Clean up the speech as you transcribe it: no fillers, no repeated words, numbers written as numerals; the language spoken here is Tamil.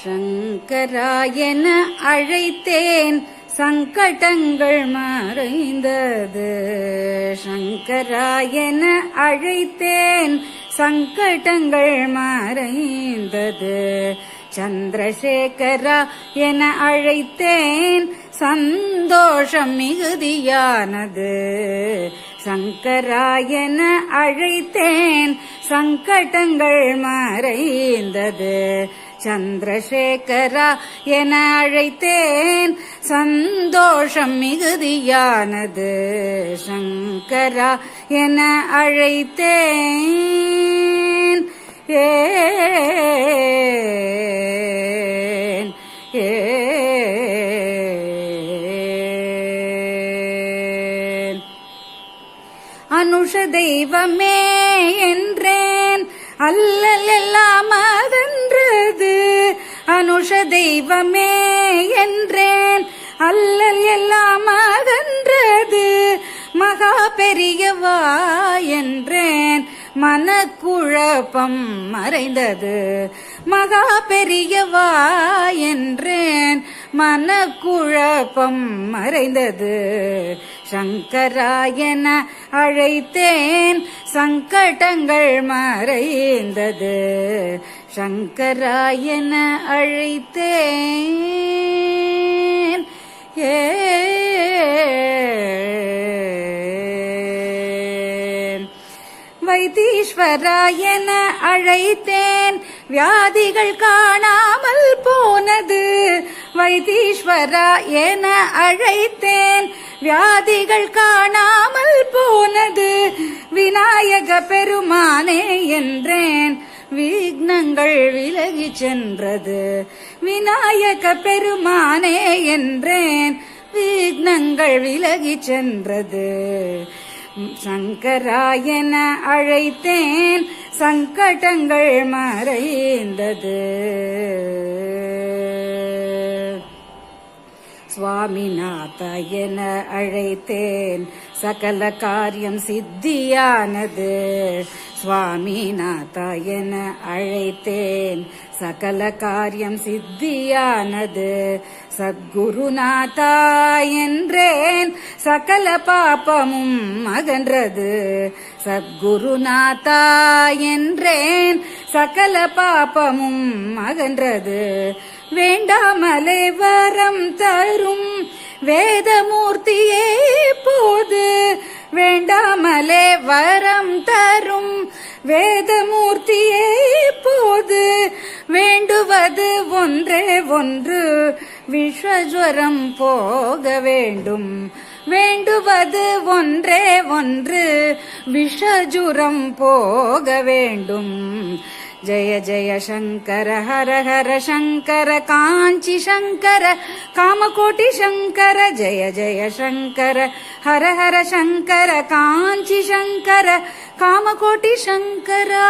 சங்கராயன அழைத்தேன் சங்கடங்கள் மறைந்தது. சங்கராயன அழைத்தேன் சங்கடங்கள் மறைந்தது. சந்திரசேகரா என அழைத்தேன் சந்தோஷம் மிகுதியானது. சங்கராயன அழைத்தேன் சங்கடங்கள் மறைந்தது. சந்திரசேகரா என அழைத்தேன் சந்தோஷம் மிகுதியானது. சங்கரா என அழைத்தேன் அனுஷ தெய்வமே என்றேன் அல்லல் எல்லாம் அகன்றது. அனுஷ தெய்வமே என்றேன் அல்லல் எல்லாம் அகன்றது. மகா பெரியவா என்றேன் மனக்குழப்பம் மறைந்தது. மகா பெரியவா என்றேன் மனக்குழப்பம் மறைந்தது. சங்கராயன அழைத்தேன் சங்கடங்கள் மறைந்தது. சங்கராயன அழைத்தேன் வைத்தீஸ்வராயன அழைத்தேன் வியாதிகள் காணாமல் போனது. வைத்தீஸ்வரா என அழைத்தேன் வியாதிகள் காணாமல் போனது. விநாயக பெருமானே என்றேன் விக்னங்கள் விலகி சென்றது. விநாயக பெருமானே என்றேன் விக்னங்கள் விலகி சென்றது. சங்கராயன அழைத்தேன் சங்கடங்கள் மறைந்தது. சுவாமிநாதா என அழைத்தேன் சகல காரியம் சித்தியானது. சுவாமிநாதா என அழைத்தேன் சகல காரியம் சித்தியானது. சத்குருநாதா என்றேன் சகல பாபமும் அகன்றது. சத்குருநாதா என்றேன் சகல பாபமும் அகன்றது. வேண்டாமலே வரம் தரும் வேதமூர்த்தியே போது. வேண்டாமலே வரம் தரும் வேதமூர்த்தியே போது. வேண்டுவது ஒன்றே ஒன்று விஷஜ்வரம் போக வேண்டும். வேண்டுவது ஒன்றே ஒன்று விஷஜுரம் போக வேண்டும். ஜய ஜய சங்கர ஹர ஹர சங்கர காஞ்சி சங்கர காமகோட்டி சங்கர. ஜய ஜய சங்கர ஹர ஹர சங்கர காஞ்சி சங்கர காமகோட்டி சங்கரா.